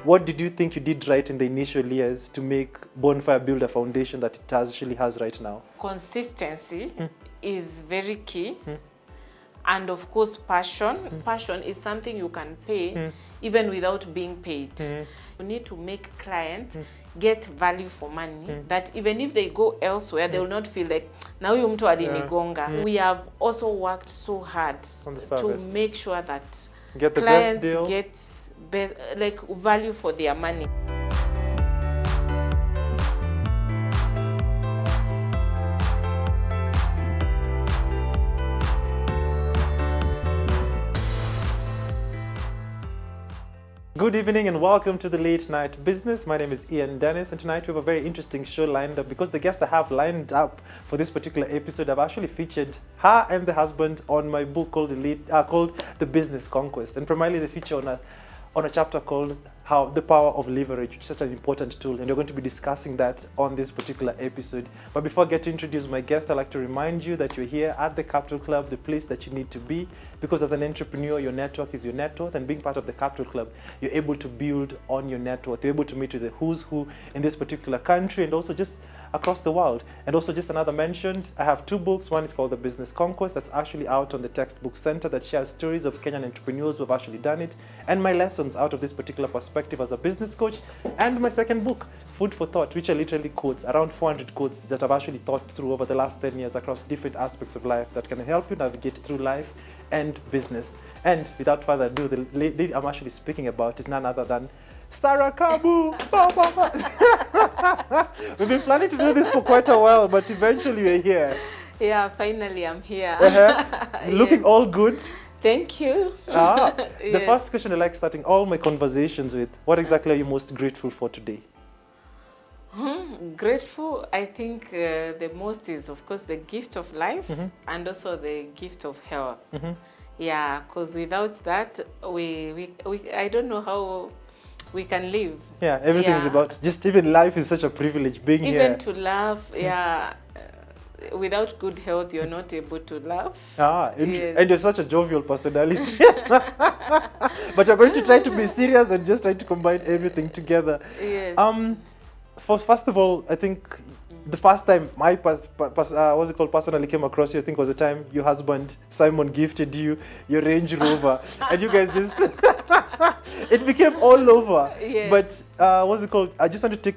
what did you think you did right in the initial years to make Bonfire build a foundation that it actually has right now? Consistency is very key. And of course, passion. Passion is something you can pay even without being paid. You need to make clients get value for money, that even if they go elsewhere, they will not feel like, now you mtu alinigonga. We have also worked so hard to make sure that clients get like value for their money. Good evening and welcome to the Late Night Business. My name is Ian Dennis, and tonight we have a very interesting show lined up because the guest I have lined up for this particular episode, I've actually featured her and the husband on my book called The Business Conquest, and primarily they feature on a chapter called How the Power of Leverage, which is such an important tool, and we're going to be discussing that on this particular episode. But before I get to introduce my guest, I'd like to remind you that you're here at the Capital Club, the place that you need to be, because as an entrepreneur, your network is your net worth, and being part of the Capital Club, you're able to build on your network. You're able to meet with the who's who in this particular country and also just across the world. And also just another mention, I have two books. One is called The Business Conquest, that's actually out on the Textbook Center, that shares stories of Kenyan entrepreneurs who have actually done it, and my lessons out of this particular perspective as a business coach. And my second book, Food for Thought, which are literally quotes, around 400 quotes that I've actually thought through over the last 10 years across different aspects of life that can help you navigate through life and business. And without further ado, the lady I'm actually speaking about is none other than Sarah Kabu. We've been planning to do this for quite a while, but eventually we're here. Yeah, finally I'm here. Looking all good. Thank you. The first question I like starting all my conversations with, what exactly are you most grateful for today? Grateful, I think the most is, of course, the gift of life and also the gift of health. Yeah, because without that, I don't know how we can live. Yeah, everything is about, just even life is such a privilege, being even here. Even to laugh, without good health, you're not able to laugh. And you're such a jovial personality. But you're going to try to be serious and just try to combine everything together. Yes. First of all, I think the first time I personally came across you, I think was the time your husband Simon gifted you your Range Rover, and you guys just it became all over. Yes. But I just want to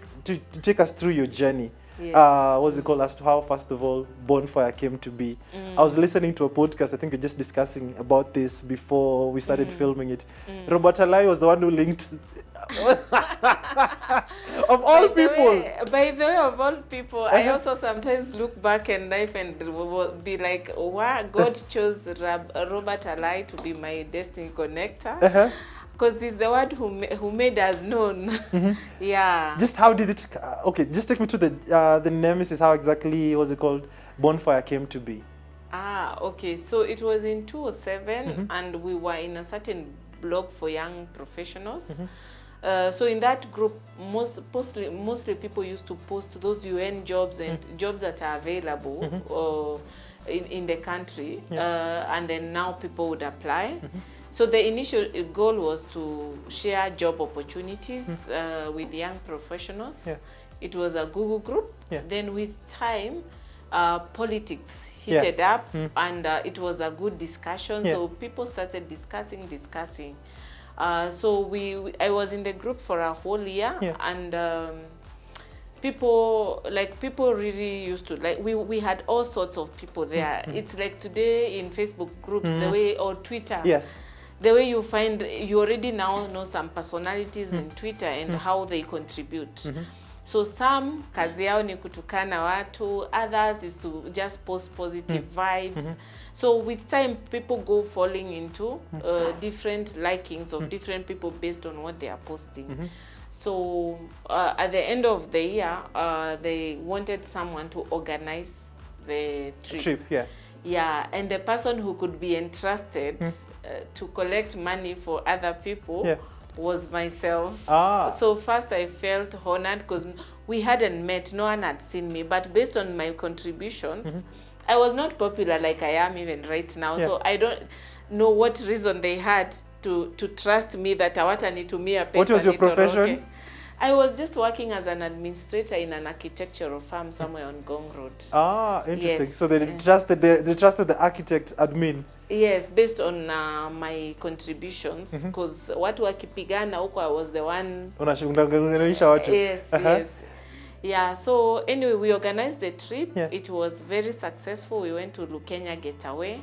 take us through your journey. Yes. As to how, first of all, Bonfire came to be. I was listening to a podcast, I think you're just discussing about this before we started filming it. Robert Alai was the one who linked of all people. By the way, of all people, I also sometimes look back and life and be like, wow, God chose Robert Alai to be my destiny connector. Because he's the one who made us known. Yeah. Just how did it? Okay, just take me to the nemesis. How exactly was it called? Bonfire came to be. Okay. So it was in 2007, and we were in a certain blog for young professionals. So in that group, mostly people used to post those UN jobs and jobs that are available in the country, and then now people would apply. So the initial goal was to share job opportunities with young professionals. It was a Google group. Then with time, politics heated up, and it was a good discussion. So people started discussing. So I was in the group for a whole year, and people really used to we had all sorts of people there. It's like today in Facebook groups, the way, or Twitter. Yes. The way you find, you already now know some personalities in Twitter and how they contribute. So some kazi yao ni kutukana watu, others is to just post positive vibes. So with time, people go falling into different likings of different people based on what they are posting. So at the end of the year, they wanted someone to organize the trip. Yeah, and the person who could be entrusted to collect money for other people was myself. So first I felt honored because we hadn't met, no one had seen me, but based on my contributions, I was not popular like I am even right now. So I don't know what reason they had to trust me that hawatanitumia pesa. What was your nitoroke. profession? I was just working as an administrator in an architectural firm somewhere on Gong Road. Ah, interesting. Yes. So they trusted the architect admin. Yes, based on my contributions, because watu wakipigana huko, I was the one. Unaisha watu. Yes, yes. Yeah, so anyway, we organized the trip. Yeah. It was very successful. We went to Lukenya Getaway.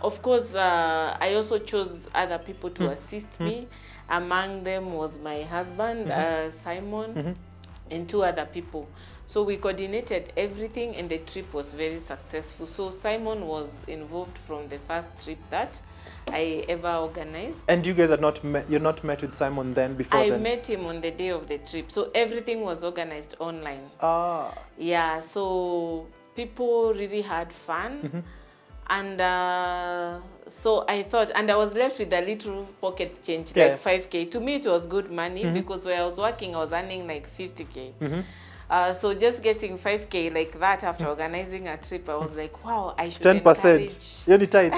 Of course, I also chose other people to assist me. Among them was my husband, Simon, and 2 other people. So we coordinated everything, and the trip was very successful. So Simon was involved from the first trip that I ever organized. And you guys had not met, you're not met with Simon then before I then? met him on the day of the trip. So everything was organized online. Ah. Yeah, so people really had fun. And so I thought, and I was left with a little pocket change, like 5K. To me, it was good money because where I was working, I was earning like 50K. So just getting 5K like that after organizing a trip, I was like, wow, I should 10%. You're tight.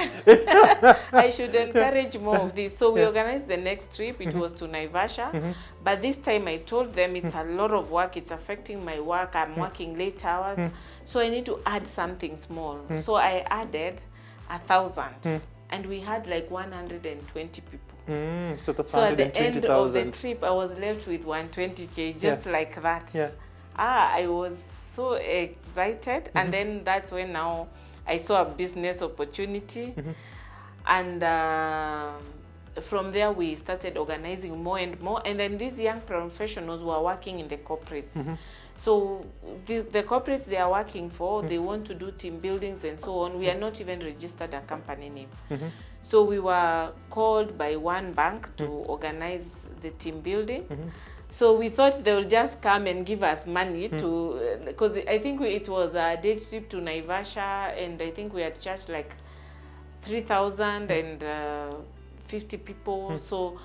I should encourage more of this. So we organized the next trip. It was to Naivasha. But this time I told them it's a lot of work. It's affecting my work. I'm working late hours. So I need to add something small. So I added 1,000. And we had like 120 people. So that's So at the end of the 120,000. trip, I was left with 120K, just like that. Yeah. I was so excited. And then that's when now I saw a business opportunity. And from there, we started organizing more and more. And then these young professionals were working in the corporates. So the corporates they are working for, they want to do team buildings and so on. We are not even registered a company name. So we were called by one bank to organize the team building. So we thought they will just come and give us money to, because I think it was a day trip to Naivasha, and I think we had charged like 3,050 people. So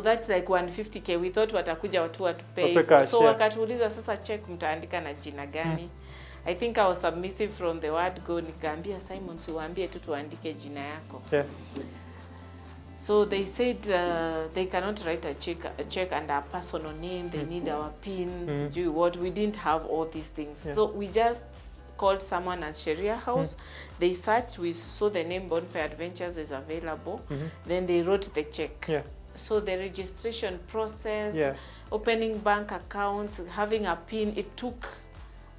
that's like 150K. We thought watakuja watu watupay. So wakatuuliza sasa check mtaandika na jina gani. I think I was submissive from the word go, nikaambia Simon siwaambie tu tuandike jina yako. So they said they cannot write a check under a personal name. They need our pins. Do what? We didn't have all these things. So we just called someone at Sharia House. They searched. We saw the name Bonfire Adventures is available. Then they wrote the check. So the registration process, opening bank accounts, having a pin, it took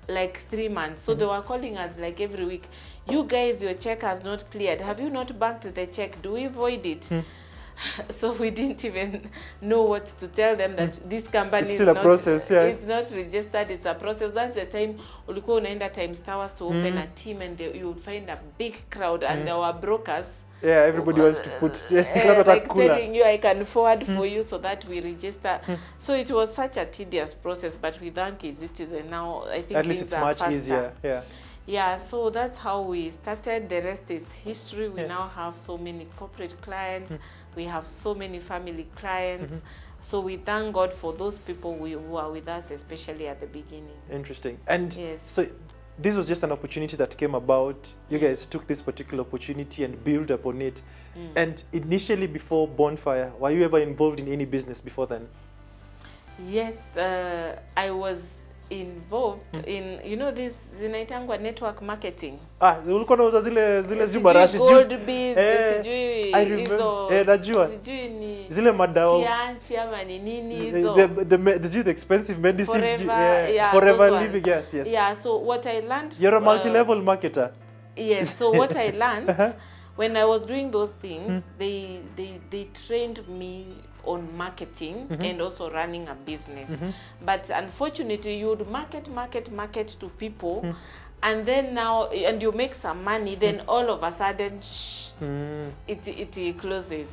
like 3 months. So they were calling us like every week. You guys, your check has not cleared. Have you not banked the check? Do we void it? So we didn't even know what to tell them that this company it's still a process. It's not registered. It's a process. That's the time ulikuwa unaenda Times Towers to open a team, and you would find a big crowd, and there were brokers. Everybody wants to put like telling you I can forward for you so that we register. So it was such a tedious process, but with Citizen now I think at least it's much easier. Yeah, so that's how we started. The rest is history. We now have so many corporate clients. We have so many family clients. So we thank God for those people who are with us, especially at the beginning. Interesting. And so this was just an opportunity that came about. You guys took this particular opportunity and built upon it. And initially, before Bonfire, were you ever involved in any business before then? Yes, I was involved in, you know, this zinaitangwa network marketing. Ulikuwa unauza zile barashi gold bees, sijui hizo, najua sijui ni zile madao tianchi ama ni nini hizo, the expensive medicines, forever living. Yes. Yeah, so what I learned, you're a multi-level marketer. Yes, so what I learned when I was doing those things, they trained me on marketing and also running a business. But unfortunately, you would market to people, and then now, and you make some money, then all of a sudden, it closes.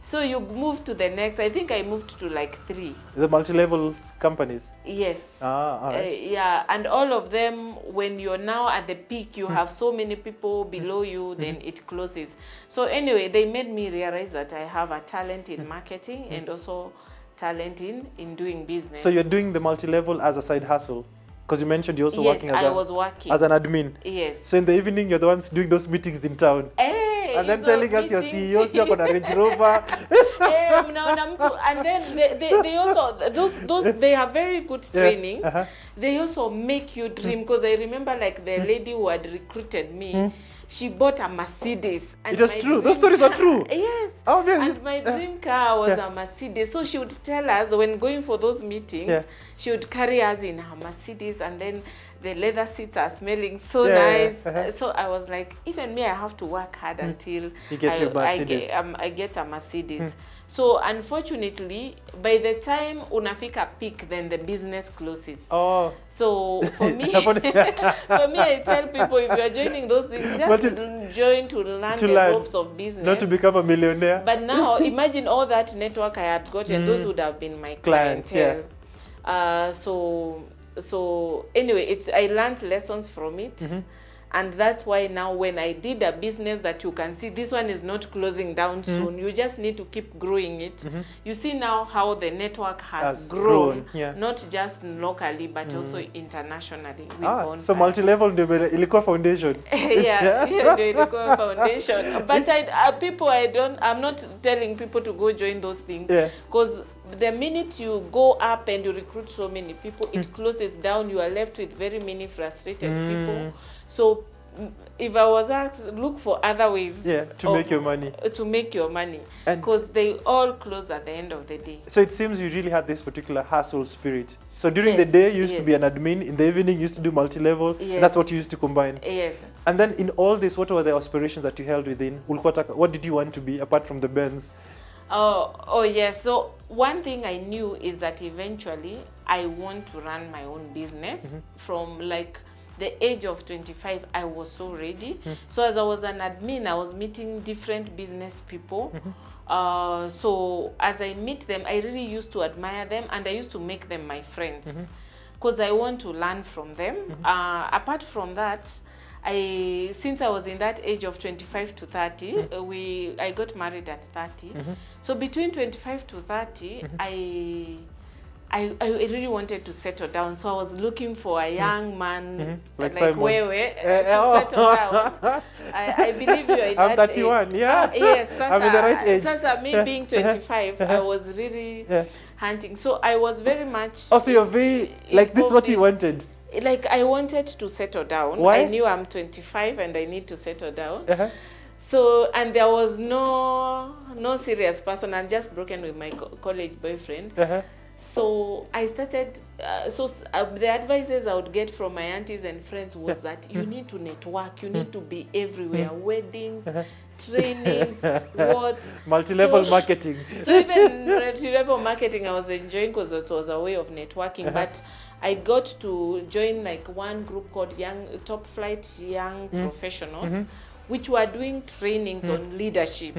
So you move to the next. I think I moved to like 3. The multi-level companies. Yes. All right. And all of them, when you're now at the peak, you have so many people below you, then it closes. So anyway, they made me realize that I have a talent in marketing and also talent in doing business. So you're doing the multi-level as a side hustle? Because you mentioned you're also working I was working as an admin. Yes. So in the evening, you're the ones doing those meetings in town. And then hizo telling us your meetings. CEO still on a Range Rover. Mnaona mtu, and then they also those they have very good trainings. They also make you dream, because I remember like the lady who had recruited me, she bought a Mercedes. And it was true. Those stories are true. Yes. Oh, man. And my dream car was a Mercedes. So she would tell us when going for those meetings, she would carry us in her Mercedes, and then the leather seats are smelling so nice. So I was like, even me, I have to work hard until you get your Mercedes. I get a Mercedes. So unfortunately, by the time unafika peak, then the business closes. Oh. So for me, I tell people, if you are joining those things, just join to learn the ropes of business. Not to become a millionaire. But now, imagine all that network I had gotten, those would have been my clientele. So anyway, I learned lessons from it. And that's why now when I did a business that you can see, this one is not closing down soon. You just need to keep growing it. You see now how the network has grown. Not just locally, but also internationally. With so multi-level ilikuwa foundation. Ilikuwa foundation. But I'm not telling people to go join those things. Because the minute you go up and you recruit so many people, it closes down. You are left with very many frustrated people. So if I was asked, look for other ways to make your money. To make your money. Because they all close at the end of the day. So it seems you really had this particular hustle spirit. So during the day, you used to be an admin. In the evening, you used to do multi-level. That's what you used to combine. And then in all this, what were the aspirations that you held within? What did you want to be apart from the Benz? Oh yes. So one thing I knew is that eventually I want to run my own business. From like the age of 25, I was so ready. So as I was an admin, I was meeting different business people. So as I meet them, I really used to admire them, and I used to make them my friends, because I want to learn from them. Apart from that, since I was in that age of 25 to 30, I got married at 30. So between 25 to 30, I really wanted to settle down. So I was looking for a young man like Wewe to settle down. I believe you're in I'm that 31, age. Yes, I'm in the right age. Sasa me being 25, I was really hunting. So I was very much... so you're very... Like, this is what you wanted? Like, I wanted to settle down. Why? I knew I'm 25 and I need to settle down. So, and there was no serious person. I'm just broken with my college boyfriend. So I started, the advices I would get from my aunties and friends was that you need to network, you need to be everywhere, weddings, trainings, multi-level marketing. So even multi-level marketing I was enjoying, because it was a way of networking. But I got to join like one group called Top Flight Young Professionals, which were doing trainings on leadership.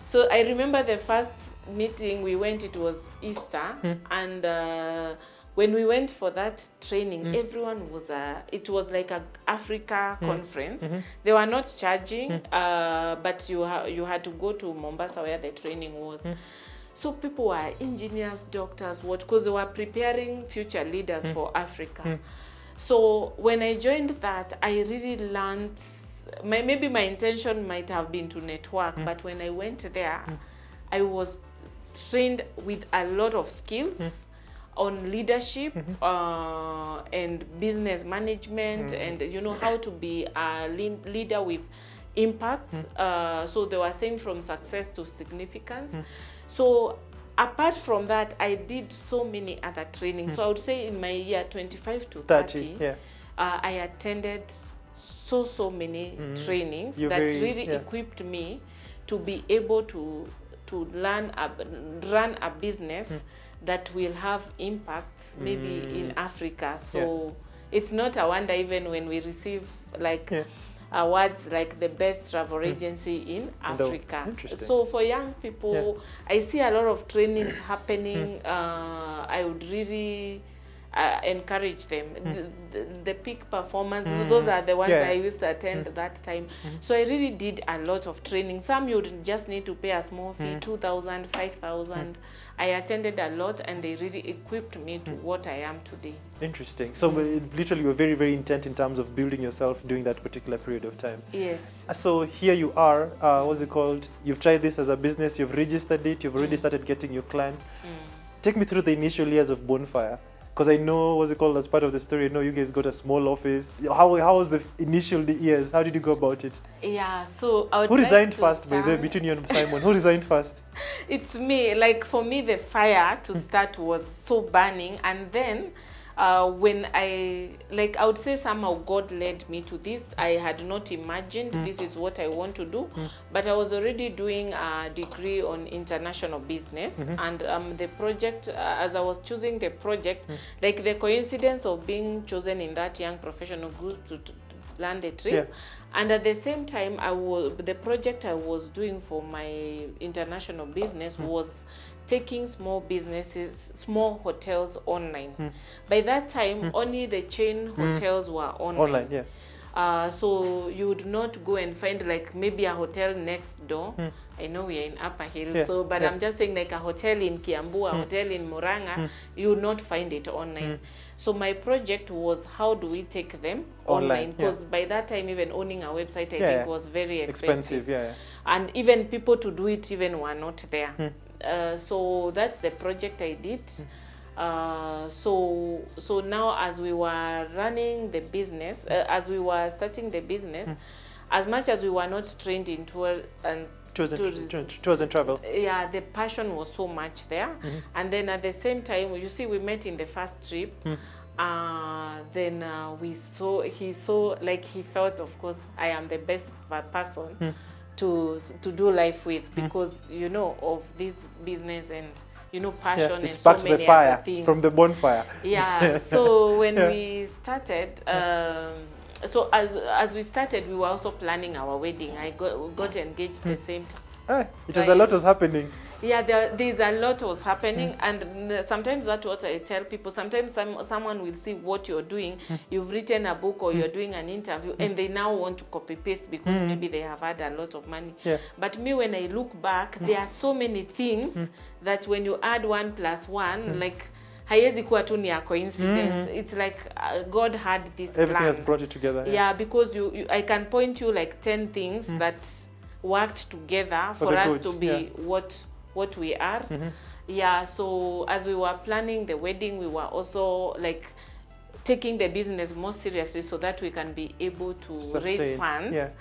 So I remember the first meeting we went, it was Easter, and when we went for that training, everyone was it was like a Africa conference. They were not charging, but you had to go to Mombasa where the training was. So people were engineers, doctors, because they were preparing future leaders for Africa. So when I joined that, I really learned. Maybe my intention might have been to network, but when I went there, I was trained with a lot of skills on leadership and business management, and how to be a leader with impact. So they were saying from success to significance. So apart from that, I did so many other trainings. So I would say in my year 25 to 30, I attended so many trainings that really equipped me to be able to run a business that will have impact maybe in Africa. So it's not a wonder even when we receive like awards like the best travel agency in Africa. So for young people, I see a lot of trainings happening. I would really encourage them. The peak performance, those are the ones I used to attend that time. So I really did a lot of training. Some you would just need to pay a small fee, 2,000, 5,000. I attended a lot, and they really equipped me to what I am today. Interesting. So literally, you were very, very intent in terms of building yourself during that particular period of time. Yes. So here you are, what's it called? You've tried this as a business, you've registered it, you've already started getting your clients. Take me through the initial years of Bonfire. Because I know, what's it called, as part of the story, I know you guys got a small office. How was the initial years? How did you go about it? Yeah, so I would Who resigned like first, by the way, between you and Simon? Who resigned first? It's me. Like, for me, the fire to start was so burning. And then when I would say somehow God led me to this. I had not imagined this is what I want to do, but I was already doing a degree on international business, and the project, as I was choosing the project, like the coincidence of being chosen in that young professional group to plan the trip, and at the same time, the project I was doing for my international business was taking small businesses, small hotels online. By that time, only the chain hotels were online. So you would not go and find like maybe a hotel next door. I know we are in Upper Hill, but I'm just saying like a hotel in Kiambu, a hotel in Muranga, you would not find it online. So my project was, how do we take them online? Because by that time, even owning a website, I think was very expensive. And even people to do it even were not there. So that's the project I did. So now, as we were running the business, as we were starting the business, as much as we were not trained in tours and travel, the passion was so much there. And then at the same time, you see, we met in the first trip. Then he felt, of course, I am the best person to do life with, because of this business and passion and so many the fire other things from the bonfire. So when we started, so as we started, we were also planning our wedding. I got engaged the same time. It was a lot was happening. There's a lot was happening, and sometimes that's what I tell people. Sometimes someone will see what you're doing. You've written a book or you're doing an interview, and they now want to copy paste because maybe they have had a lot of money. But me, when I look back, there are so many things that when you add 1 + 1, like haiwezi kuwa tu ni a coincidence. It's like God had this Everything plan. has brought it together. Because I can point you like 10 things that worked together for us to be what we are. So as we were planning the wedding, we were also like taking the business more seriously so that we can be able to raise funds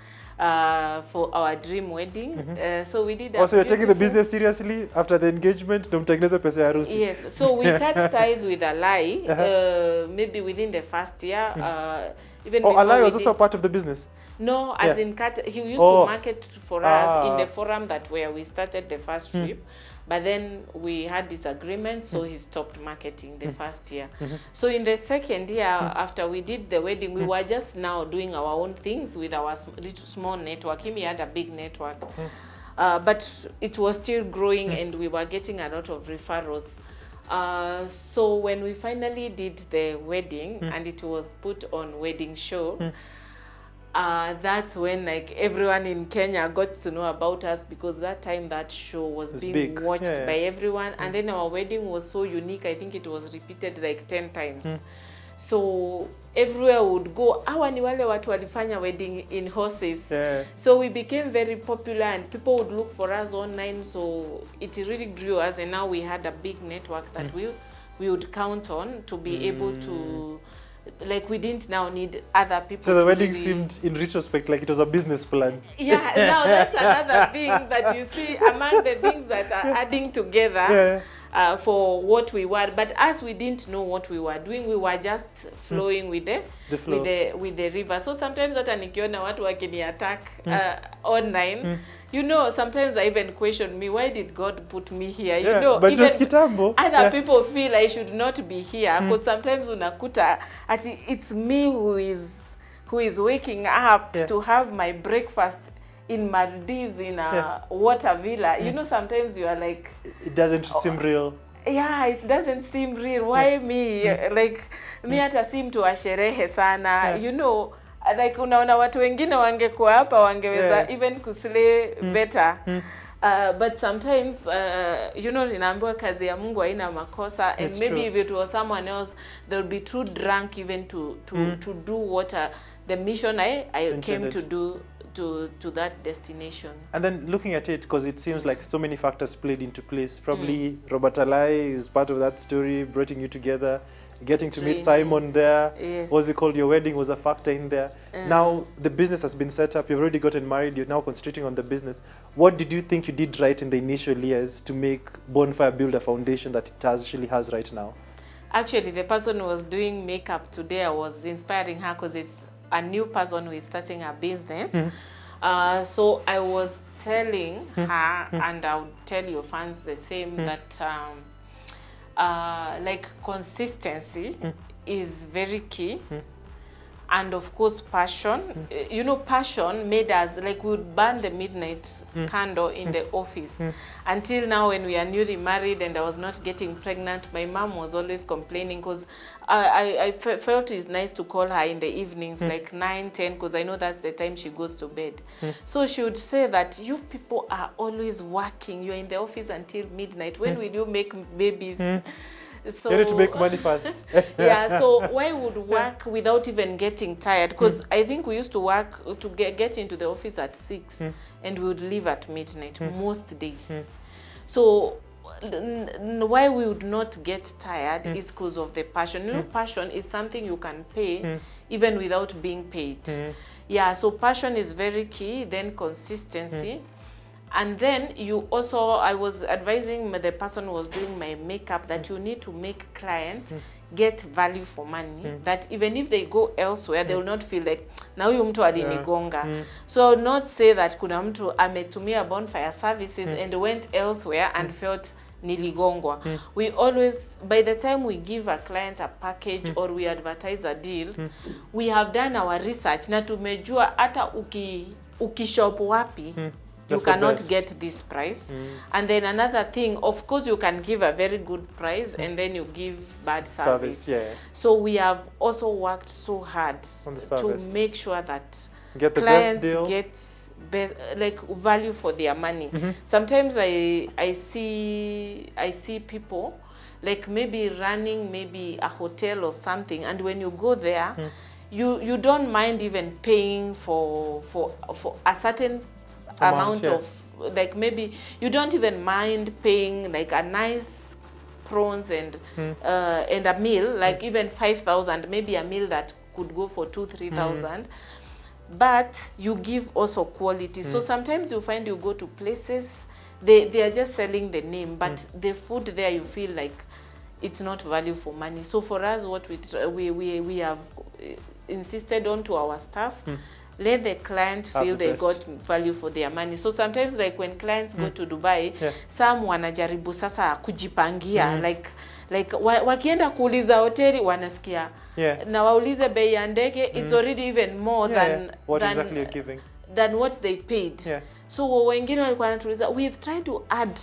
for our dream wedding. So we did also, you're taking the business seriously after the engagement. Mtengeneze pesa ya harusi. Yes, so we cut ties with Alai maybe within the first year. Even Alai was also part of the business. No, as in he used to market for us in the forum where we started the first trip. But then we had disagreements, so he stopped marketing the first year. So in the second year, after we did the wedding, we were just now doing our own things with our little small network. He had a big network. But it was still growing, and we were getting a lot of referrals. So when we finally did the wedding, and it was put on Wedding Show, that's when like everyone in Kenya got to know about us, because that time that show was being big. Watched by everyone. And then our wedding was so unique. I think it was repeated like 10 times. So everywhere would go, hawa ni wale watu walifanya wedding in horses. So we became very popular, and people would look for us online. So it really grew us, and now we had a big network that we would count on to be able to, like, we didn't now need other people. So the wedding seemed, in retrospect, like it was a business plan. Now that's another thing that you see among the things that are adding together for what we were. But as we didn't know what we were doing, we were just flowing with the river. So sometimes hata nikiona watu wakini attack online, sometimes I even question me, why did God put me here? But even kitambo, other people feel I should not be here, because sometimes unakuta ati it's me who is waking up to have my breakfast in Maldives in a water villa. Sometimes you are like, it doesn't seem real. yeah, it doesn't seem real. Why me? Like mi hata si mtu wa sherehe sana. You know, like unaona watu wengine wangekuwa hapa wangeweza even kuslay better. But sometimes you know, ninaambiwa kazi ya Mungu haina makosa, and maybe if it was someone else, they'll be too drunk even to do what the mission I came to do to that destination. And then looking at it, because it seems like so many factors played into place. Probably Robert Alai is part of that story, bringing you together, getting to meet Simon there. Yes. What's it called? Your wedding was a factor in there. Now the business has been set up. You've already gotten married. You're now concentrating on the business. What did you think you did right in the initial years to make Bonfire build a foundation that it actually has right now? Actually, the person who was doing makeup today, I was inspiring her because it's a new person who is starting a business. So I was telling her, and I would tell your fans the same, that like consistency is very key. And of course passion. You know, passion made us, like, we would burn the midnight candle in the office. Until now, when we are newly married and I was not getting pregnant, my mom was always complaining, because I felt it's nice to call her in the evenings, like 9, 10, because I know that's the time she goes to bed. So she would say that you people are always working. You're in the office until midnight. When will you make babies? So you need to make money first. Yeah, so why would work without even getting tired? Because I think we used to work to get into the office at 6 and we would leave at midnight most days. So why we would not get tired is because of the passion. You know, passion is something you can pay even without being paid. Yeah, so passion is very key, then consistency. And then you also, I was advising the person who was doing my makeup that you need to make clients get value for money, that even if they go elsewhere, they will not feel like, na huyu mtu alinigonga. So not say that kuna mtu ametumia Bonfire services and went elsewhere and felt niligongwa. We always, by the time we give a client a package or we advertise a deal, we have done our research na tumejua hata ukishop wapi, you cannot get this price. And then another thing, of course, you can give a very good price and then you give bad service. So we have also worked so hard to make sure that clients get like value for their money. Sometimes I see people like maybe running maybe a hotel or something, and when you go there, you don't mind even paying for a certain amount of, like, maybe you don't even mind paying like a nice prawns and a meal, like even 5,000, maybe a meal that could go for 2,000-3,000, but you give also quality. So sometimes you find you go to places, they are just selling the name, but the food there, you feel like it's not value for money. So for us, what we have insisted on to our staff, let the client feel they got value for their money. So sometimes, like when clients go to Dubai, some wanajaribu sasa kujipangia, like wakienda kuuliza hoteli wanasikia na waulize bei ya ndege, it's already even more than what exactly you're giving, than what they paid. So wengine walikuwa wanatuuliza, we've tried to add,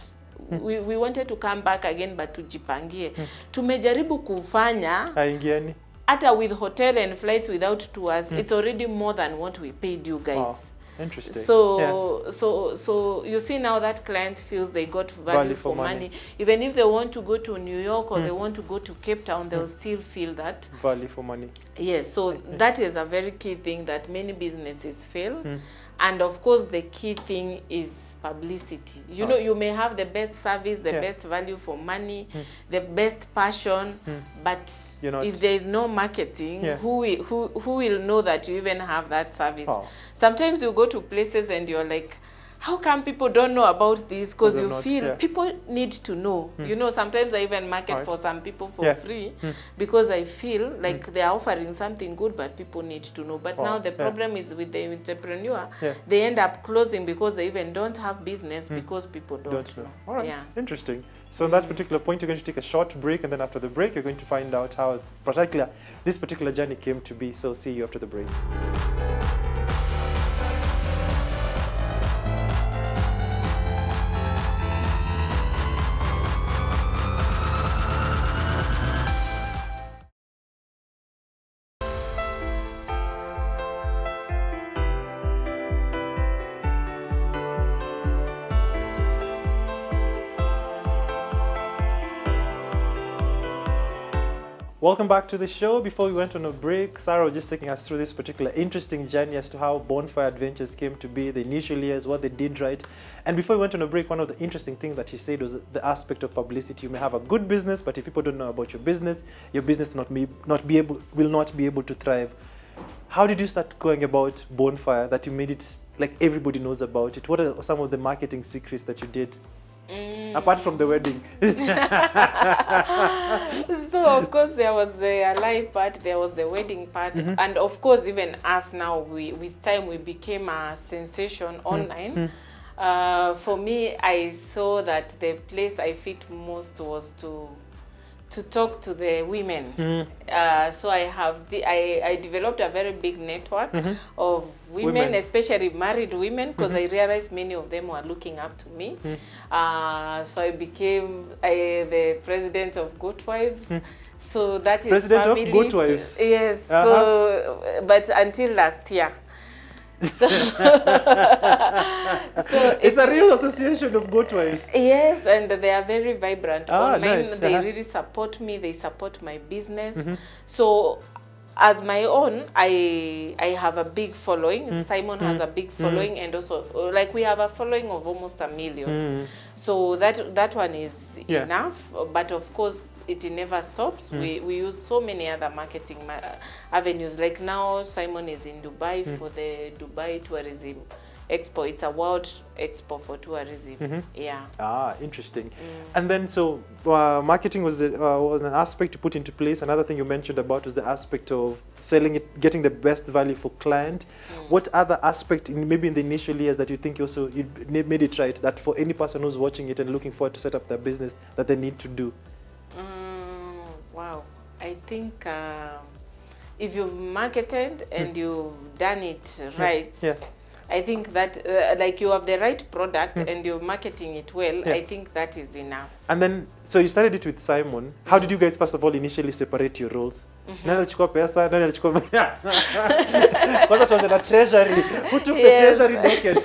we wanted to come back again, but tujipangie. Tumejaribu kufanya haingiani. Hata with hotel and flights without tours, it's already more than what we paid you guys. Wow. Interesting. So so you see now that client feels they got value for money. Even if they want to go to New York or they want to go to Cape Town, they'll still feel that value for money. Yes, so that is a very key thing that many businesses fail. And of course, the key thing is publicity. You know, you may have the best service, the best value for money, the best passion, but if there is no marketing, who will know that you even have that service? Sometimes you go to places and you're like, how come people don't know about this? Because you feel people need to know. You know, sometimes I even market for some people for free because I feel like they're offering something good, but people need to know. But now the problem is with the entrepreneur, they end up closing because they even don't have business because people don't know. All right, interesting. So on that particular point, you're going to take a short break, and then after the break, you're going to find out how this particular journey came to be. So see you after the break. Welcome back to the show. Before we went on a break, Sarah was just taking us through this particular interesting journey as to how Bonfire Adventures came to be, the initial years, what they did right. And before we went on a break, one of the interesting things that she said was the aspect of publicity. You may have a good business, but if people don't know about your business will not be able to thrive. How did you start going about Bonfire that you made it like everybody knows about it? What are some of the marketing secrets that you did? Apart from the wedding. So of course there was the alive part, there was the wedding part, and of course even us now, with time we became a sensation online. For me, I saw that the place I fit most was to talk to the women. So I developed a very big network of women, especially married women, because I realized many of them were looking up to me. So I became the president of Goat Wives. So that is President family. of Goat Wives. Yes. So, but until last year. So, it's a real association of Goat Wives. Yes, and they are very vibrant online. Nice. They really support me. They support my business. So, as my own, I have a big following. Simon has a big following, and also like we have a following of almost 1 million. So that one is enough. But of course, it never stops. We use so many other marketing avenues. Like now, Simon is in Dubai for the Dubai Tourism Expo. It's a world expo for tourism. Yeah. Interesting. And then so marketing was an aspect to put into place. Another thing you mentioned about was the aspect of selling it, getting the best value for client. What other aspect maybe in the initial years that you think you made it right, that for any person who's watching it and looking forward to set up their business, that they need to do? Wow, I think if you've marketed and you've done it right, I think that like you have the right product and you're marketing it well, I think that is enough. And then, so you started it with Simon. How did you guys first of all initially separate your roles? Nani alichukua pesa, nani alichukua Kwanza it was in a treasury. Who took the treasury bucket?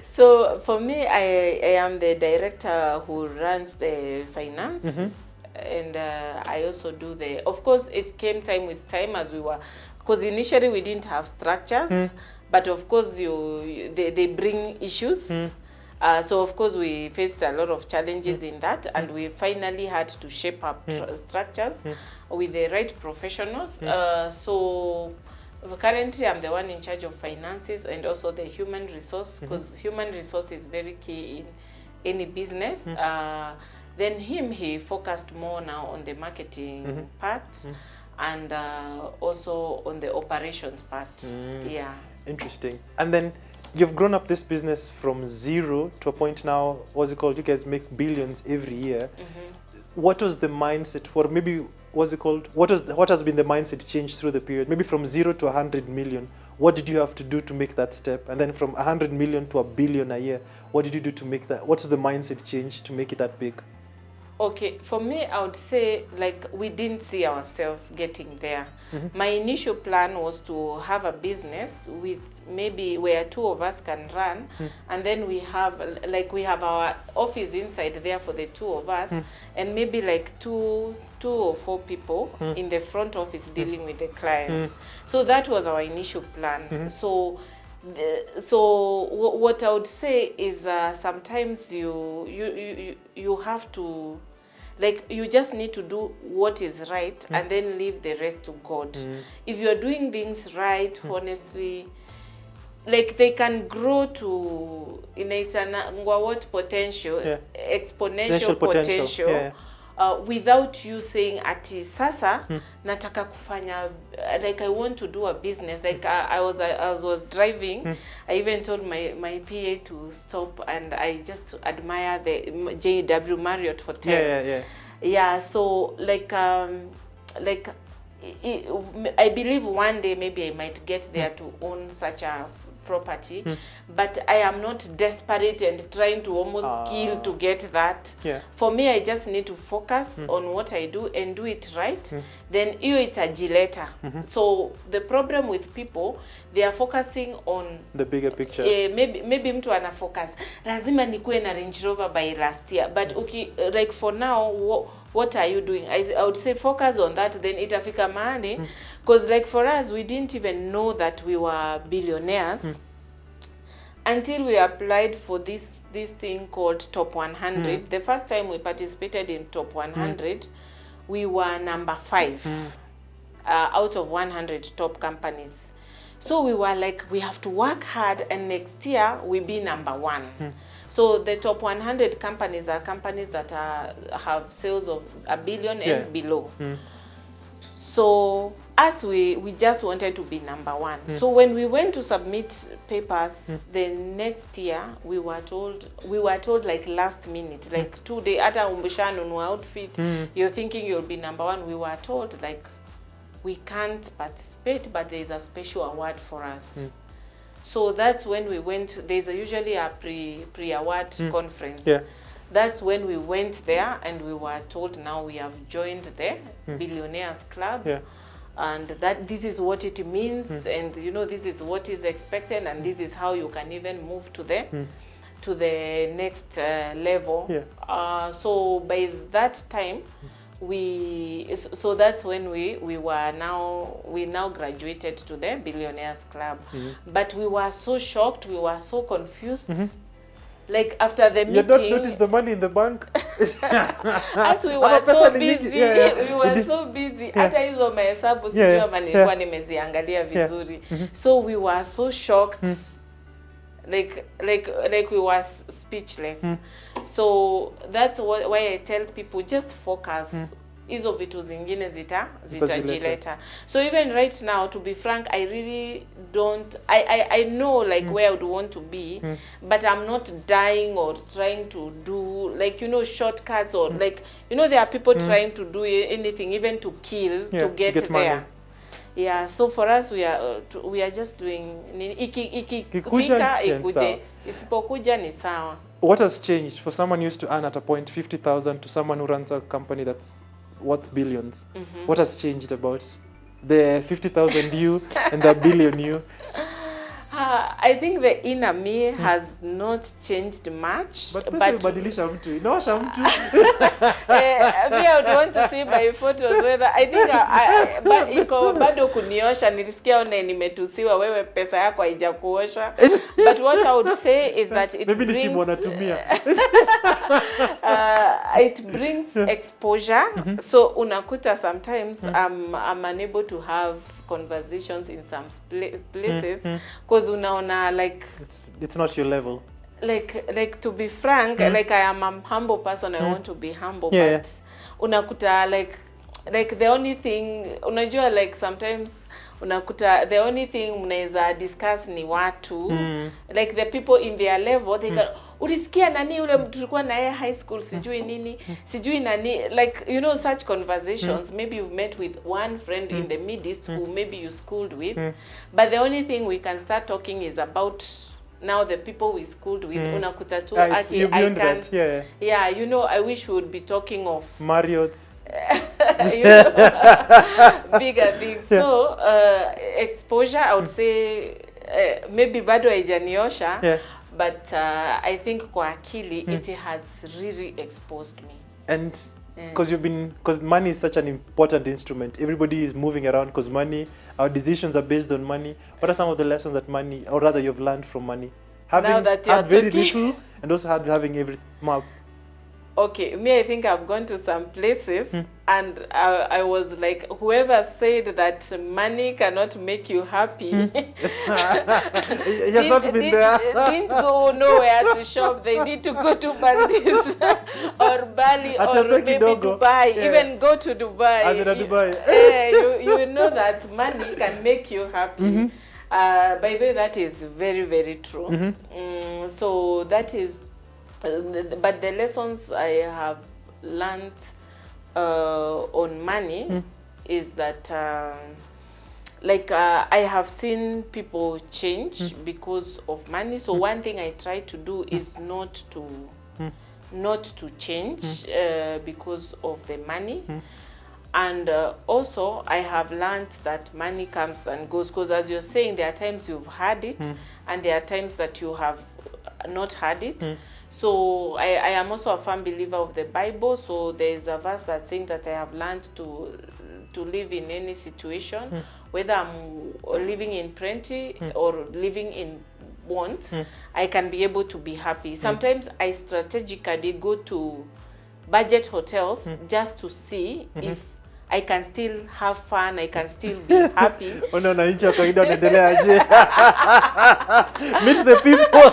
So for me, I am the director who runs the finances. And I also do of course it came time with time as we were, because initially we didn't have structures, but of course they bring issues. So of course we faced a lot of challenges in that, and we finally had to shape up structures with the right professionals. So currently I'm the one in charge of finances and also the human resource, because human resource is very key in any business. Then he focused more now on the marketing part and also on the operations part. Yeah. Interesting. And then you've grown up this business from zero to a point now, what's it called? You guys make billions every year. What was the mindset, or maybe what's it called? What has been the mindset change through the period? Maybe from 0 to 100 million. What did you have to do to make that step? And then from 100 million to 1 billion a year, what did you do to make that? What's the mindset change to make it that big? Okay, for me, I would say like we didn't see ourselves getting there. My initial plan was to have a business with maybe where 2 of us can run, and then we have our office inside there for the 2 of us, and maybe like two or 4 people in the front office dealing with the clients. So that was our initial plan. So what I would say is sometimes you have to, like, you just need to do what is right and then leave the rest to God. If you are doing things right, honestly, like they can grow to exponential potential. Without you saying ati sasa nataka kufanya, like I want to do a business, like I was driving, I even told my PA to stop, and I just admire the JW Marriott Hotel. So like I believe one day maybe I might get there to own such a property, but I am not desperate and trying to almost kill to get that. For me, I just need to focus on what I do and do it right. Then hiyo itajileta. So the problem with people, they are focusing on the bigger picture. Maybe mtu ana focus lazima nikuwe na Range Rover by last year, but okay, like for now what are you doing? I would say focus on that, then itafika mahali, because like for us, we didn't even know that we were billionaires until we applied for this thing called Top 100. The first time we participated in Top 100, we were number 5 out of 100 top companies. So we were like, we have to work hard, and next year we be number 1. So the top 100 companies are companies that have sales of $1 billion and below. So us, we just wanted to be number 1. So when we went to submit papers, the next year we were told like last minute, like 2 days ata umbushanunua outfit, you're thinking you'll be number 1. We were told like, we can't participate, but there is a special award for us. So that's when we went. There's usually a pre-award conference. That's when we went there, and we were told now we have joined the Billionaires Club, and that this is what it means, and you know, this is what is expected, and this is how you can even move to the next level. So by that time, that's when we now graduated to the Billionaires Club. But we were so shocked, we were so confused. Like after the meeting, you don't notice the money in the bank. As we were so busy, we were so busy. Hata hizo mahesabu sijui ama nilikuwa nimeziangalia vizuri. So we were so shocked. Like we were speechless. So that's why I tell people, just focus. Hizo vitu zingine zitajileta. So even right now, to be frank, I really don't, I know like where I would want to be, but I'm not dying or trying to do like, you know, shortcuts or like, you know, there are people trying to do anything, even to kill, to get there. Money. Yeah, so for us, we are just doing ikifika ikuje, isipokuja ni sawa. What has changed for someone used to earn at a point 50,000 to someone who runs a company that's worth billions? What has changed about the 50,000 you and the billion you? I think the inner me has not changed much. But badilisha mtu, inaosha mtu. Me, I would want to see my photos whether I think but iko bado kuniosha. Nilisikia one nimetusiwa wewe pesa yako haijakuosha. But what I would say is that it maybe it brings exposure. So unakuta sometimes I'm unable to have conversations in some places because unaona like it's not your level. Like to be frank, like I am a humble person. I want to be humble, but unakuta like the only thing unajua, like sometimes unakuta the only thing mnaweza discuss ni watu like the people in their level, they can ulisikia nani ule tulikuwa na yeye high school sijui nini sijui nani, like you know, such conversations. Maybe you've met with one friend in the Mideast who maybe you schooled with, but the only thing we can start talking is about now the people we schooled with. Unakuta tu I can't you know, I wish we would be talking of Marriott's bigger things. So exposure, I would say maybe bado haijaniosha, but I think kwa akili it has really exposed me. And because money is such an important instrument, everybody is moving around because money, our decisions are based on money. What are some of the lessons that money, or rather you've learned from money? Having had very little and also having every map. Okay, me, I think I've gone to some places and I was like, whoever said that money cannot make you happy he has not been there. Didn't go nowhere to shop. They need to go to Maldives or Bali or maybe Dubai. Even go to Dubai. You know that money can make you happy. By the way, that is very, very true. So that is, but the lessons I have learned on money is that I have seen people change because of money. So one thing I try to do is not to change because of the money. And also I have learned that money comes and goes, because as you're saying, there are times you've had it and there are times that you have not had it. So I am also a firm believer of the Bible. So there's a verse that's saying that I have learned to live in any situation, whether I'm living in plenty or living in want, I can be able to be happy. Sometimes I strategically go to budget hotels just to see if I can still have fun, I can still be happy. Oh no, nchi ya kawaida unaendelea aje? Meet the people.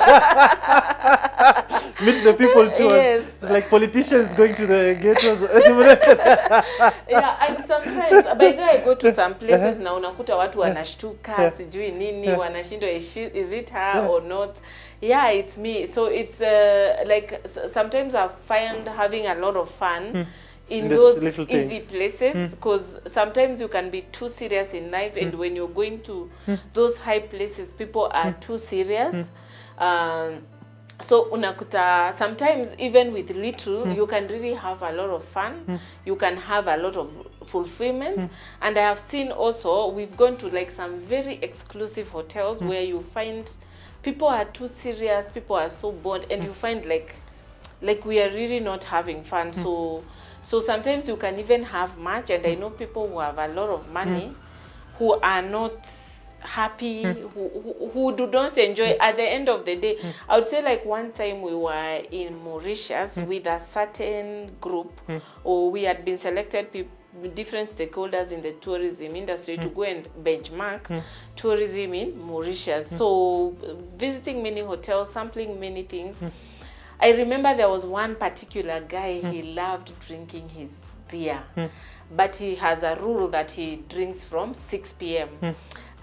Meet the people too. Yes. It's like politicians going to the ghettos. Yeah, and sometimes by the way I go to some places na unakuta watu wanashtuka, sijui nini, wanashindwa is it her or not. Yeah, it's me. So it's like sometimes I find having a lot of fun in those easy places, because sometimes you can be too serious in life, and when you're going to those high places, people are too serious. So unakuta sometimes even with little you can really have a lot of fun, you can have a lot of fulfillment. And I have seen also, we've gone to like some very exclusive hotels where you find people are too serious, people are so bored, and you find like we are really not having fun. So sometimes you can even have much, and I know people who have a lot of money who are not happy, who do not enjoy. At the end of the day, I would say like one time we were in Mauritius with a certain group, or we had been selected different stakeholders in the tourism industry to go and benchmark tourism in Mauritius. So visiting many hotels, sampling many things. I remember there was one particular guy, he loved drinking his beer, but he has a rule that he drinks from 6 p.m.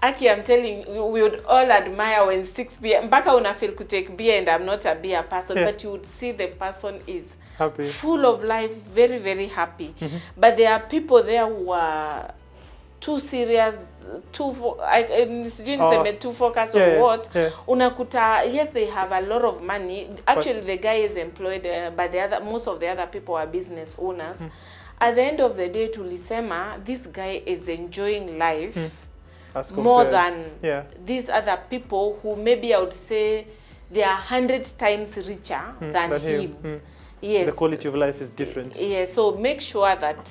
Aki, I'm telling you, we would all admire when 6 p.m. Mpaka unafeel to take beer, and I'm not a beer person, but you would see the person is happy, full of life, very, very happy. But there are people there who are too serious, too focused on what. Unakuta, yes, they have a lot of money. Actually, the guy is employed, but most of the other people are business owners. At the end of the day, tulisema, this guy is enjoying life more than these other people who maybe I would say they are 100 times richer than him. Yes. The quality of life is different. Yes, so make sure that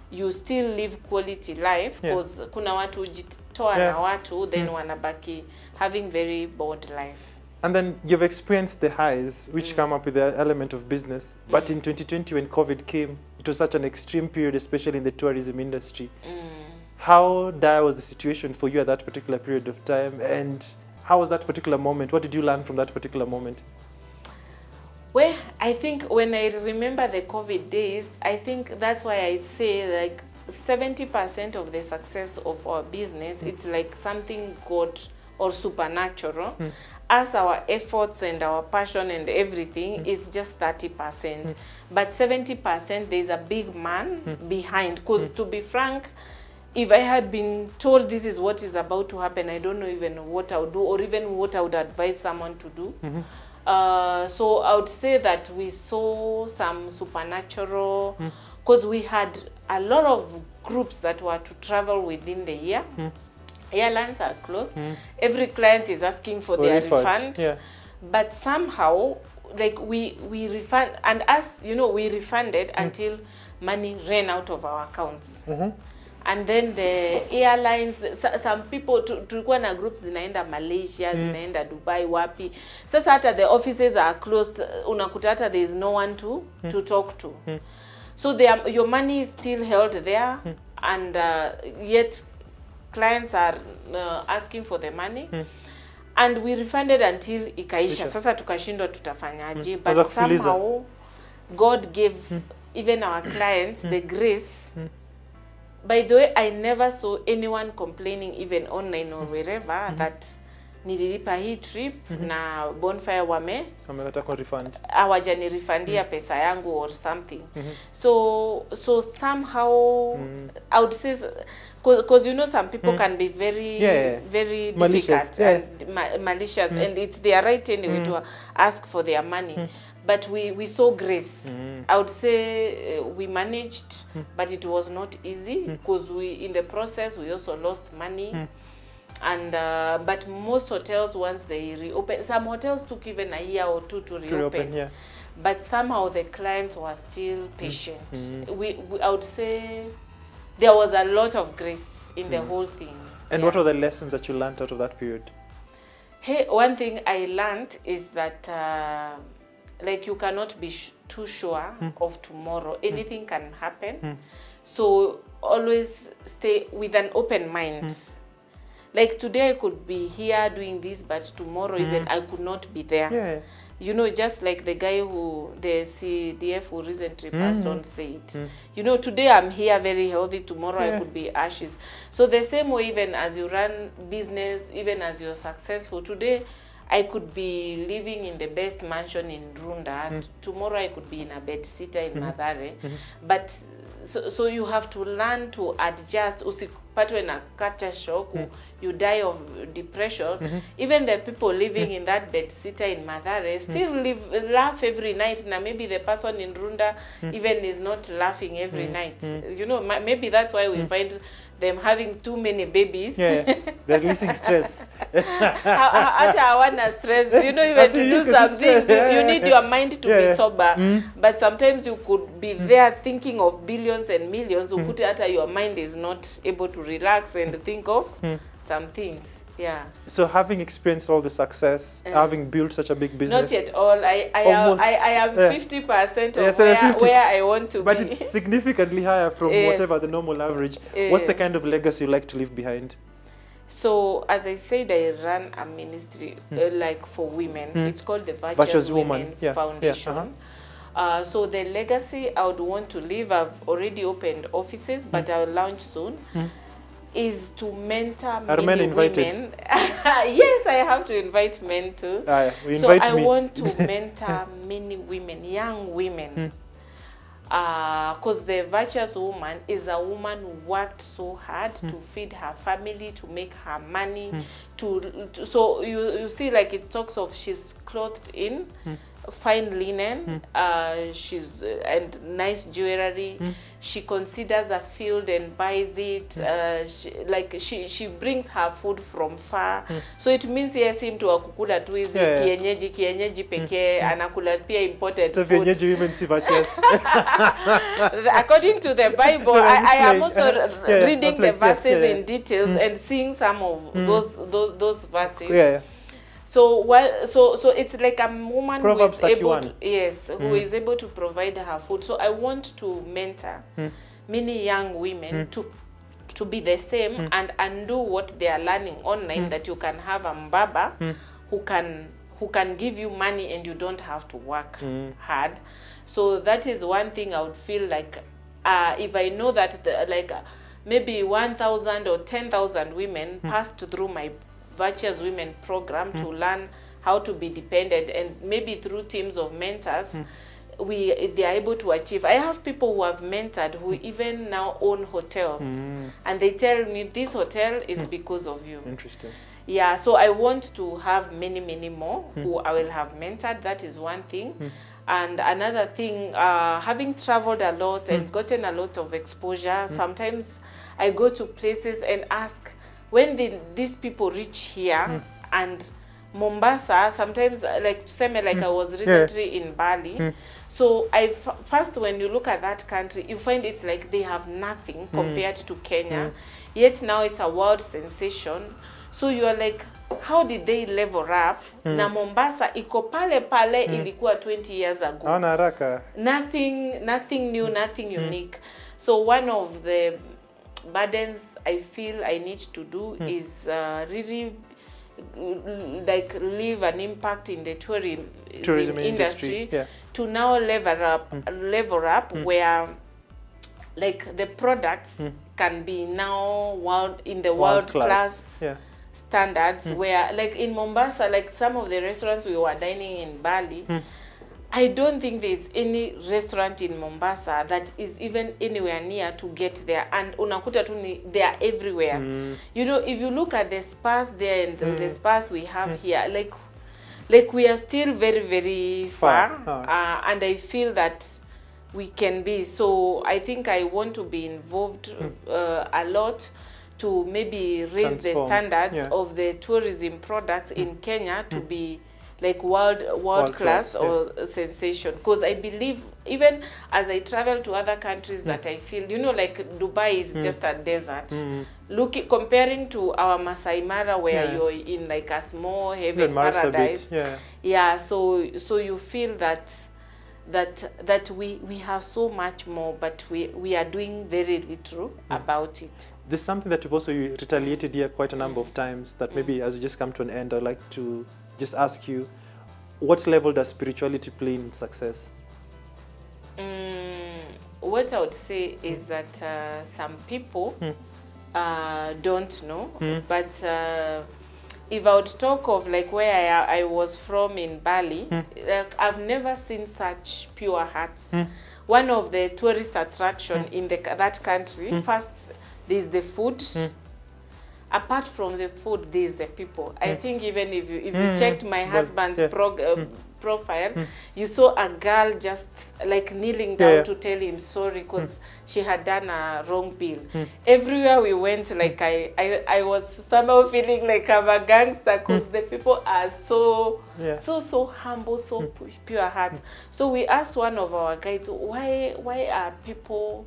you still live quality life, because kuna watu ujitoa na watu, then wanabaki having very bored life. And then you've experienced the highs, which come up with the element of business. But in 2020, when COVID came, it was such an extreme period, especially in the tourism industry. How dire was the situation for you at that particular period of time? And how was that particular moment? What did you learn from that particular moment? Well, I think when I remember the COVID days, I think that's why I say like 70% of the success of our business, it's like something God or supernatural. As our efforts and our passion and everything is just 30%. But 70%, there's a big man behind. Because to be frank, if I had been told this is what is about to happen, I don't know even what I would do, or even what I would advise someone to do. So I would say that we saw some supernatural, because we had a lot of groups that were to travel within the year. Airlines are closed. Every client is asking for their refund. But somehow, like we refund, and us, you know, we refunded until money ran out of our accounts. And then the airlines, some people, tulikuwa na groups zinaenda Malaysia, zinaenda Dubai, wapi. Sasa hata the offices are closed, unakuta hata there is no one to talk to. So your money is still held there, and yet clients are asking for the money. And we refunded until ikaisha. Sasa tukashindwa tutafanyaje. But somehow, God gave even our clients the grace. By the way, I never saw anyone complaining, even online or wherever, that nililipa hii trip na Bonfire wametaka refund, hawajani refundia pesa yangu or something. So somehow I would say, because you know some people can be very very difficult and malicious, and it's their right anyway to ask for their money. But we saw grace. I would say we managed, but it was not easy, because in the process we also lost money. And but most hotels, once they reopen, some hotels took even a year or two to reopen. Yeah. But somehow the clients were still patient. I would say there was a lot of grace in the whole thing. And what are the lessons that you learned out of that period? Hey, one thing I learned is that like you cannot be too sure of tomorrow. Anything can happen. So always stay with an open mind. Like today I could be here doing this, but tomorrow even I could not be there. Yeah. You know, just like the guy the CDF who recently passed on said, you know, today I'm here very healthy, tomorrow I could be ashes. So the same way, even as you run business, even as you're successful, today I could be living in the best mansion in Runda, and tomorrow I could be in a bed sitter in Mathare. But so you have to learn to adjust. Usipatwe na culture shock, you die of depression. Even the people living in that bed sitter in Mathare still laugh every night. Now maybe the person in Runda even is not laughing every night. You know, maybe that's why we find them having too many babies. Yeah, they're releasing stress. After I want to stress, you know, even to do some things, you need your mind to be sober. But sometimes you could be there thinking of billions and millions. Your mind is not able to relax and think of some things. Yeah. So having experienced all the success, having built such a big business. Not yet all. I am 50% of where I want to but be. But it's significantly higher from whatever the normal average. What's the kind of legacy you like to leave behind? So, as I said, I run a ministry like for women. It's called the Virtuous Women Foundation. So the legacy I would want to leave, I've already opened offices, but I'll launch soon, is to mentor many women. Yes, I have to invite men too. So I want to mentor many women, young women. Because the virtuous woman is a woman who worked so hard to feed her family, to make her money. So you see, like it talks of she's clothed in fine linen, she's and nice jewelry. She considers a field and buys it. She brings her food from far. So it means yes, him to akukula tu hizi kienyeji pekee, anakula pia imported so food. So women see virtuous. According to the Bible, I am also reading the verses in details and seeing some of those verses. So it's like a woman Proverbs who is 31. able to, who is able to provide her food. So I want to mentor many young women to be the same and undo what they are learning online, that you can have a mbaba who can give you money and you don't have to work hard. So that is one thing I would feel like if I know that maybe 1,000 or 10,000 women passed through my Virtuous Women program to learn how to be dependent, and maybe through teams of mentors they are able to achieve. I have people who have mentored who even now own hotels, and they tell me this hotel is because of you. Interesting. Yeah, so I want to have many more who I will have mentored. That is one thing. And another thing, having traveled a lot and gotten a lot of exposure, sometimes I go to places and ask, when did these people reach here? And Mombasa, sometimes, like I was recently in Bali. So first, when you look at that country, you find it's like they have nothing compared to Kenya. Yet now it's a world sensation. So you are like, how did they level up? Na Mombasa iko pale ilikuwa 20 years ago. Nothing new, nothing unique. So one of the burdens I feel I need to do is really leave an impact in the tourism industry to now level up where like the products can be now world class standards, where like in Mombasa, like some of the restaurants we were dining in Bali, I don't think there's any restaurant in Mombasa that is even anywhere near to get there, and unakuta tu they are everywhere. You know, if you look at the spas there and the spas we have here, like we are still very far. And I feel that we can be. So I think I want to be involved a lot to maybe raise the Transform. standards Yeah. of the tourism products in Kenya to be like world class class, or sensation. Because I believe, even as I travel to other countries, that I feel, you know, like Dubai is just a desert. Comparing to our Masai Mara, where Yeah. you're in like a small heaven Even Marsabit, paradise. yeah. Yeah, so you feel that we have so much more, but we are doing very little about it. There's something that you've also retaliated here quite a number of times that maybe as we just come to an end, I'd like to just ask you, what level does spirituality play in success? What I would say is that some people don't know, but if I would talk of like where I was from in Bali, like I've never seen such pure hearts. One of the tourist attraction in that country, first there's the food. Apart from the food, there's the people. I think even if you checked my husband's profile, you saw a girl just like kneeling down to tell him sorry because she had done a wrong bill. Everywhere we went, like I was somehow feeling like I'm a gangster because the people are so humble, so pure heart. So we asked one of our guides, why are people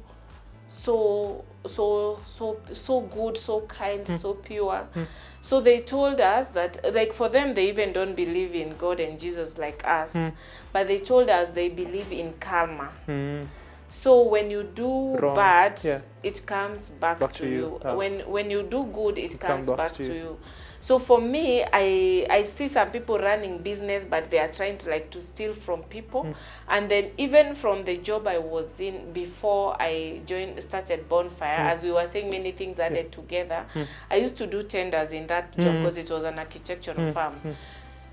so good, so kind, so pure? So they told us that, like, for them, they even don't believe in God and Jesus like us, but they told us they believe in karma. So when you do bad, it comes back to you. When you do good, it comes back to you. So for me, I see some people running business, but they are trying to steal from people. And then even from the job I was in before I started Bonfire, as we were saying, many things added together. I used to do tenders in that job because it was an architectural firm.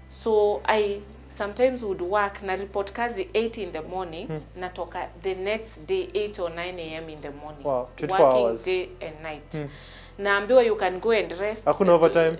So I sometimes would work na report kazi 8 in the morning, natoka the next day 8 or 9 a.m. in the morning. Wow, 24 working hours. day and night. Naambiwa you can go and rest. Hakuna overtime?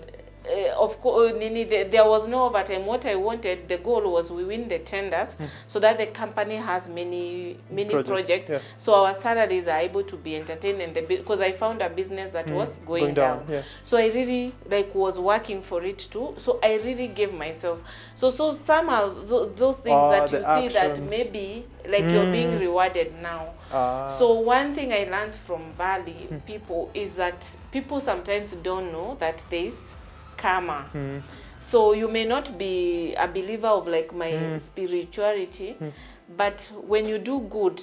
Of course, there was no overtime. What I wanted, the goal was we win the tenders so that the company has many projects. So our salaries are able to be entertained, and because I found a business that was going down. So I really was working for it too. So I really gave myself. So some of those things that you see that maybe you're being rewarded now. So one thing I learned from Bali people is that people sometimes don't know that there's karma. So you may not be a believer of my spirituality, but when you do good,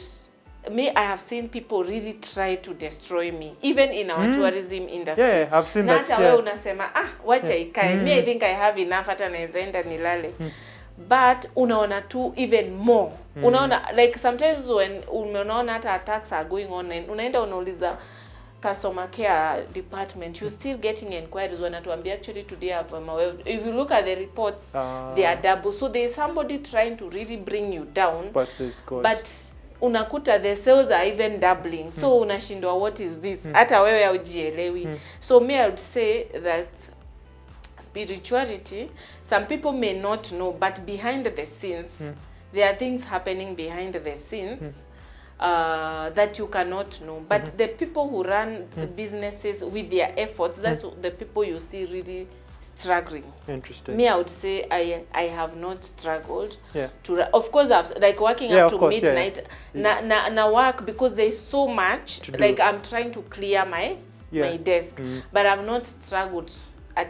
I have seen people really try to destroy me, even in our tourism industry. Yeah, I've seen that. Wewe unasema wacha ikae. Me, I think I have enough, hata naezaenda nilale. But unaona too even more. Unaona sometimes when unaona hata attacks are going on, and unaenda unauliza customer care department, you're still getting inquiries when actually today I've if you look at the reports, they are double. So there's somebody trying to really bring you down, but there's God. But unakuta the sales are even doubling. So unashindwa, what is this? Hata wewe haujielewi. So me, I would say that spirituality, some people may not know, but behind the scenes there are things happening behind the scenes that you cannot know. But the people who run businesses with their efforts, that's the people you see really struggling. Interesting. Me, I would say I have not struggled. Of course, I've working up to midnight. Na work because there's so much. I'm trying to clear my desk, but I've not struggled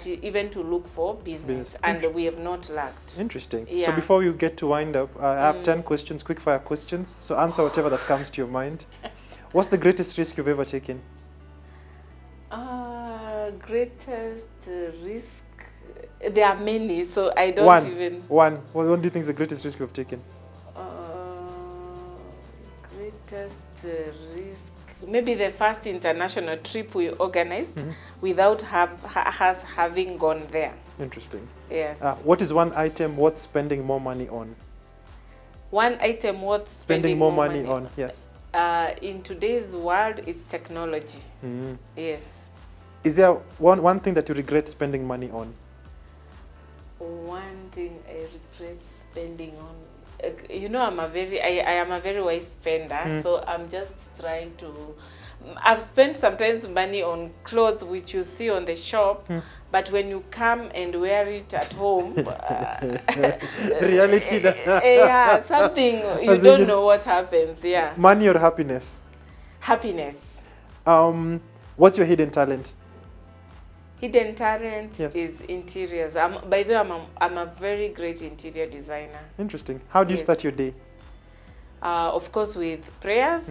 even to look for business, and we have not lacked. Interesting. So before we get to wind up, I have 10 questions, quick fire questions. So answer whatever that comes to your mind. What's the greatest risk you've ever taken? Greatest risk? There are many, so I don't even... One. What do you think is the greatest risk you've taken? Greatest risk? Maybe the first international trip we organized without us having gone there. Interesting. Yes. What is one item worth spending more money on? One item worth spending more money on? Yes. In today's world, it's technology. Yes. Is there one thing that you regret spending money on? One thing I regret spending on, I am a very wise spender, so I'm just trying to. I've spent sometimes money on clothes which you see on the shop, but when you come and wear it at home, Reality. yeah, something you As in don't you- know what happens. Yeah, Money or happiness? happiness. What's your hidden talent? Hidden talent Yes. is interiors. By the way, I'm a very great interior designer. Interesting. How do you Yes. start your day? Of course, with prayers,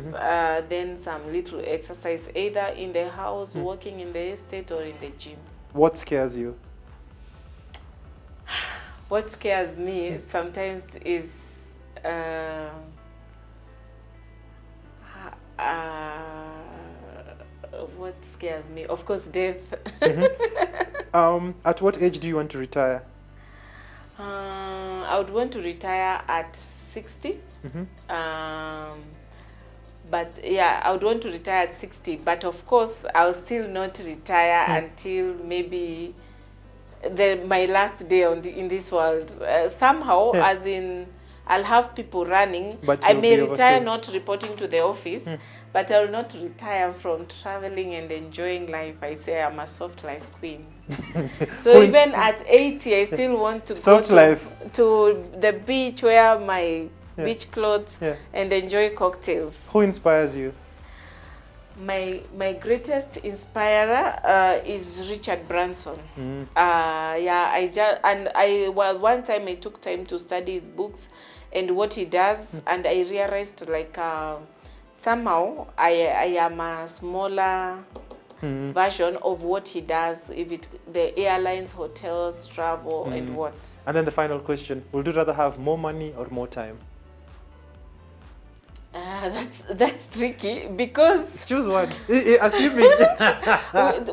then some little exercise, either in the house, walking in the estate, or in the gym. What scares you? What scares me sometimes is what scares me? Of course, death. At what age do you want to retire? I would want to retire at 60. But yeah, I would want to retire at 60. But of course, I'll still not retire until maybe my last day in this world. Somehow, as in, I'll have people running. But I you'll may be retire overseeing. not reporting to the office, but I will not retire from traveling and enjoying life. I say I'm a soft life queen. So Who even at 80, I still want to Soft go life. to the beach, wear my beach clothes, Yeah. and enjoy cocktails. Who inspires you? My greatest inspirer is Richard Branson. One time I took time to study his books and what he does, and I realized like somehow I am a smaller version of what he does. The airlines, hotels, travel, and what. And then the final question: would you rather have more money or more time? That's tricky because Choose one. Assuming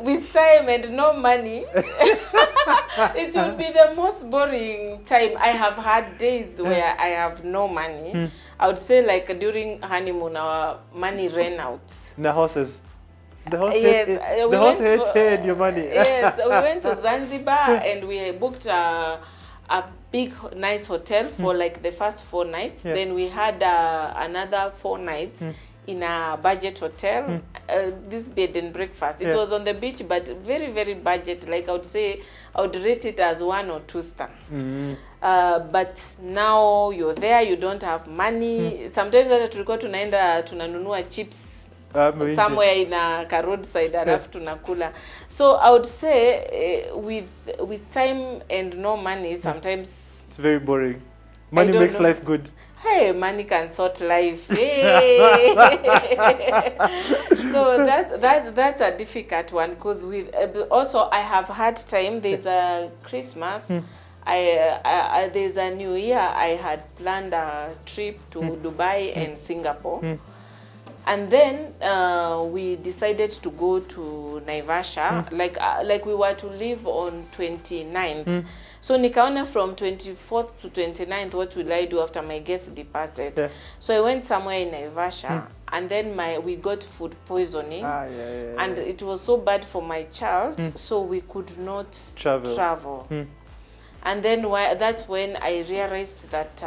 with time and no money, it will be the most boring time. I have had days where I have no money. I would say like during honeymoon, our money ran out. the horses. The horse Yes, hates we horse went hates for- and your money. Yes, we went to Zanzibar and we booked a big, nice hotel for like the first 4 nights. Yeah. Then we had another 4 nights in a budget hotel. This bed and breakfast. It Yeah. was on the beach, but very, very budget. Like I would say, I would rate it as 1 or 2 star. But now you're there, you don't have money. Sometimes hata tulikuwa tunaenda tunanunua chips somewhere in a roadside alafu tunakula. So I would say with time and no money, sometimes It's very boring. Money don't makes know. life good. hey, money can sort life. Hey. So that's a difficult one because with also I have had time. There's a Christmas. There's a New Year. I had planned a trip to Dubai and Singapore. And then we decided to go to Naivasha, like we were to leave on 29th. So nikaona from 24th to 29th, what will I do after my guests departed? Yeah. So I went somewhere in Naivasha, and then we got food poisoning, and it was so bad for my child, so we could not travel. And then that's when I realized that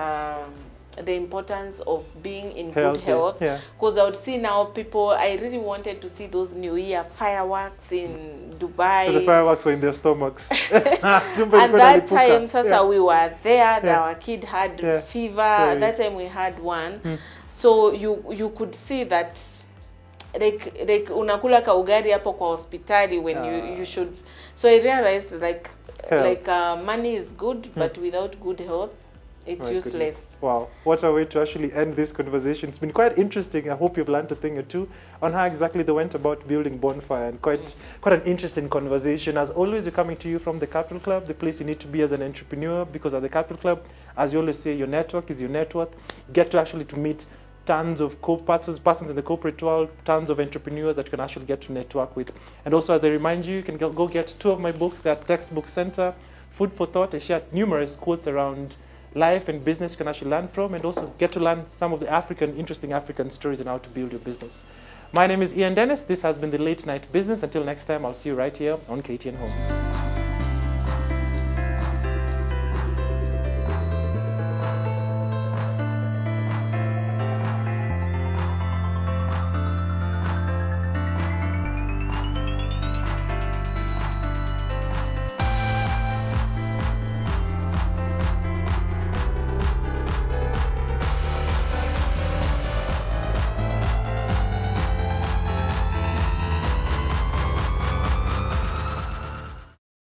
the importance of being in good health, because I would see now people, I really wanted to see those New Year fireworks in Dubai. So the fireworks were in their stomachs. And that time, Sasa, we were there, our kid had fever, that time we had one. So you could see that like unakula ka ugali hapo kwa hospitali when you should. So I realized like money is good, but without good health, it's useless. Goodness. Wow, what a way to actually end this conversation. It's been quite interesting. I hope you've learned a thing or two on how exactly they went about building Bonfire, and quite an interesting conversation. As always, we're coming to you from the Capital Club, the place you need to be as an entrepreneur, because at the Capital Club, as you always say, your network is your net worth. You get to meet tons of persons in the corporate world, tons of entrepreneurs that you can actually get to network with. And also, as I remind you, you can go get 2 of my books. That Textbook Center, Food for Thought. I share numerous quotes around life and business you can actually learn from, and also get to learn some of the interesting African stories on how to build your business. My name is Ian Dennis. This has been the Late Night Business. Until next time, I'll see you right here on KTN Home.